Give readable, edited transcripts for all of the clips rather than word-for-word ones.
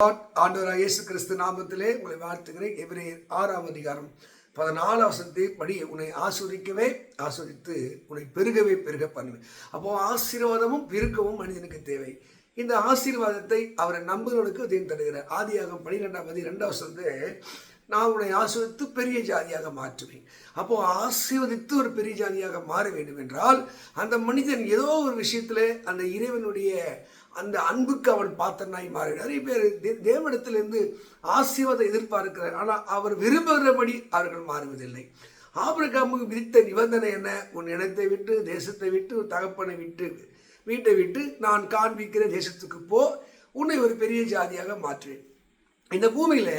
ஆண்டவராகிய இயேசு கிறிஸ்து நாமத்திலே உங்களை வாழ்த்துகிறேன். எபிரேயர் 6ஆம் அதிகாரம் 14 வசனத்தை படி, உன்னை ஆசீர்வதிக்கவே ஆசீர்வதித்து உன்னை பெருகவே பெருக பண்ணுவேன். அப்போ ஆசீர்வாதமும் பெருக்கவும் மனிதனுக்கு தேவை. இந்த ஆசீர்வாதத்தை அவரை நம்புகிறவர்களுக்கு தேவன் தருகிறார். ஆதியாகமம் 12ஆம் அதிகாரம் 2ஆம் வசனத்தை, நான் உன்னை ஆசீர்வதித்து பெரிய ஜாதியாக மாற்றுவேன். அப்போ ஆசீர்வதித்து ஒரு பெரிய ஜாதியாக மாற வேண்டும் என்றால் அந்த மனிதன் ஏதோ ஒரு விஷயத்துல அந்த இறைவனுடைய அந்த அன்புக்கு அவன் பாத்திரனாய் மாறி. நிறைய பேர் தேவனிடத்திலிருந்து ஆசீர்வாதம் எதிர்பார்க்கிறார், ஆனால் அவர் விரும்புகிறபடி அவர்கள் மாறுவதில்லை. ஆபிரகாமுக்கு விதித்த நிபந்தனை என்ன? உன் இனத்தை விட்டு, தேசத்தை விட்டு, தகப்பனை விட்டு, வீட்டை விட்டு நான் காண்பிக்கிற தேசத்துக்கு போ, உன்னை ஒரு பெரிய ஜாதியாக மாற்றுவேன். இந்த பூமியில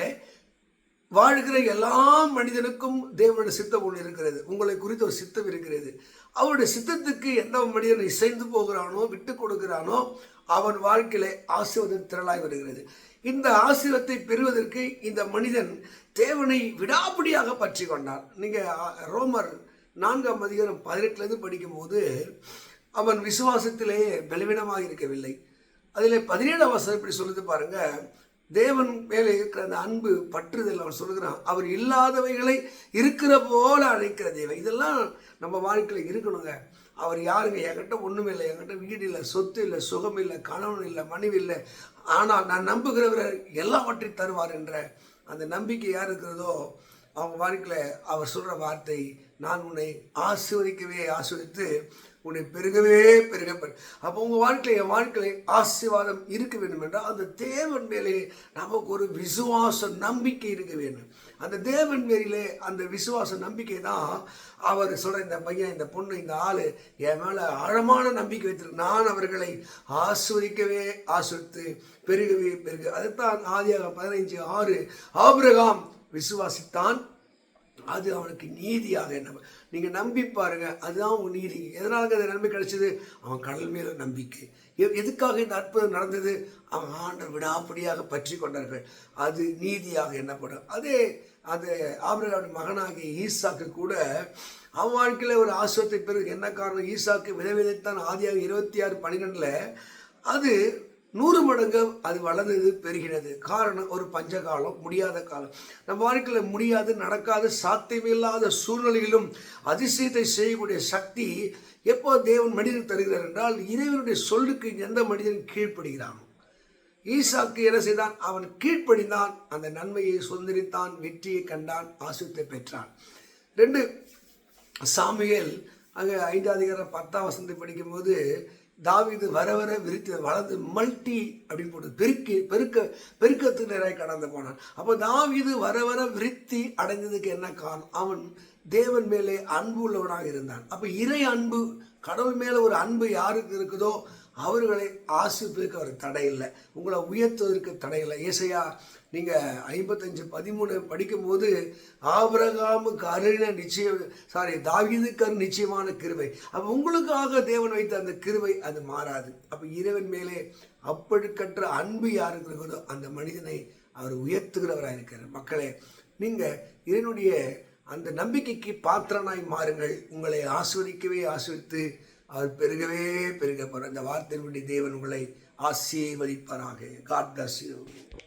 வாழ்கிற எல்லா மனிதனுக்கும் தேவனுடைய சித்தம் ஒன்று இருக்கிறது. உங்களை குறித்து ஒரு சித்தம் இருக்கிறது. அவருடைய சித்தத்துக்கு எந்த மனிதன் இசைந்து போகிறானோ, விட்டு கொடுக்கிறானோ, அவன் வாழ்க்கையில ஆசீர்வாதம் திரளாய் வருகிறது. இந்த ஆசீர்வாதத்தை பெறுவதற்கு இந்த மனிதன் தேவனை விடாப்பிடியாக பற்றி கொண்டான். நீங்க ரோமர் 4ஆம் அதிகாரம் 18 படிக்கும் போது, அவன் விசுவாசத்திலே பலவீனமாக இருக்கவில்லை. அதில் 17ஆம் வசனம் இப்படி சொல்லுது பாருங்க, தேவன் மேலே இருக்கிற அந்த அன்பு பற்றுதல் அவன் சொல்லுகிறான். அவர் இல்லாதவைகளை இருக்கிற போல அழைக்கிற தேவன். இதெல்லாம் நம்ம வாழ்க்கையில் இருக்கணுங்க. அவர் யாருங்க? என்கிட்ட ஒன்றுமே இல்லை, என்கிட்ட வீடு இல்லை, சொத்து இல்லை, சுகம் இல்லை, கணவன் இல்லை, மனைவி இல்லை, ஆனால் நான் நம்புகிறவர் எல்லாவற்றையும் தருவார் என்ற அந்த நம்பிக்கை யார் இருக்கிறதோ அவங்க வாழ்க்கையில் அவர் சொல்கிற வார்த்தை, நான் உன்னை ஆசீர்வதிக்கவே ஆசீர்வதித்து உன்னை பெருகவே பெருக. அப்போ உங்கள் வாழ்க்கையில் என் வாழ்க்கையில் ஆசீர்வாதம் இருக்க வேண்டும் என்றால் அந்த தேவன் மேலே நமக்கு ஒரு விசுவாச நம்பிக்கை இருக்க வேண்டும். அந்த தேவன் மேலே அந்த விசுவாச நம்பிக்கை தான் அவர் சொல்கிற, இந்த பையன், இந்த பொண்ணு, இந்த ஆள் என் மேலே ஆழமான நம்பிக்கை வைத்திருக்கு, நான் அவர்களை ஆசீர்வதிக்கவே ஆசீர்வதித்து பெருகவே பெருக. அதுதான் ஆதியாகமம் 15:6, ஆபிரகாம் விசுவாசித்தான், அது அவனுக்கு நீதியாக. என்ன நீங்கள் நம்பி பாருங்க, அதுதான் உங்க நீதி. எதனால அந்த நன்மை கிடைச்சது? அவன் கடல் மேல நம்பிக்கை. எதுக்காக இந்த அற்புதம் நடந்தது? அவன் ஆண்டவர் விடாப்படியாக பற்றி கொண்டார்கள், அது நீதியாக எண்ணப்படும். அதே அது ஆபிரகாமின் மகனாகிய ஈசாக்கு கூட அவன் வாழ்க்கையில் ஒரு ஆசீர்வாதத்தை பெறுது. என்ன காரணம்? ஈசாக்கு விதைத்தான். ஆதியாக 26:12 அது 100 மடங்கு அது வளர்ந்தது, பெருகினது. காரணம், ஒரு பஞ்சகாலம், முடியாத காலம். நம்ம வாழ்க்கையில் முடியாது, நடக்காது, சாத்தியமில்லாத சூழ்நிலையிலும் அதிசயத்தை செய்யக்கூடிய சக்தி எப்போ தேவன் மனிதன் தருகிறார் என்றால், இறைவனுடைய சொல்லுக்கு எந்த மனிதன் கீழ்ப்படுகிறான். ஈசாக்கு என்ன செய்தான்? அவன் கீழ்ப்படிந்தான், அந்த நன்மையை சுதந்திரித்தான், வெற்றியை கண்டான், ஆசீர்வாதத்தை பெற்றான். 2 சாமுவேல் அங்கே 5ஆம் அதிகாரம் 10ஆம் வசனத்தை படிக்கும்போது, தாவீது வர வர விரித்து வளர்ந்து மல்டி அப்படின்னு போட்டு பெருக்கத்துக்கு நேராக கடந்து போனான். அப்போ தாவீது வர வர விருத்தி அடைந்ததுக்கு என்ன காரணம்? அவன் தேவன் மேலே அன்பு உள்ளவனாக இருந்தான். அப்போ இறை அன்பு, கடவுள் மேலே ஒரு அன்பு யாருக்கு இருக்குதோ அவர்களை ஆசீர்வதிக்க அவர் தடை இல்லை, உங்களை உயர்த்துவதற்கு தடை இல்லை. ஏசாயா நீங்கள் 55:13 படிக்கும்போது, ஆபிரகாமுக்கு அருளின தாவீதுக்கு நிச்சயமான கிருபை. அப்போ உங்களுக்காக தேவன் வைத்த அந்த கிருபை அது மாறாது. அப்போ இறைவன் மேலே அப்படிக்கற்ற அன்பு யாருக்கு இருக்கிறதோ அந்த மனிதனை அவர் உயர்த்துகிறவராக இருக்கிறார். மக்களே, நீங்கள் இதனுடைய அந்த நம்பிக்கைக்கு பாத்திரனாய் மாறுங்கள். உங்களை ஆசீர்வதிக்கவே ஆசீர்வதித்து அவர் பெருகவே பெருக போகிற அந்த வார்த்தையினுடைய தேவன் உங்களை ஆசீர்வதிப்பாராக. God bless you.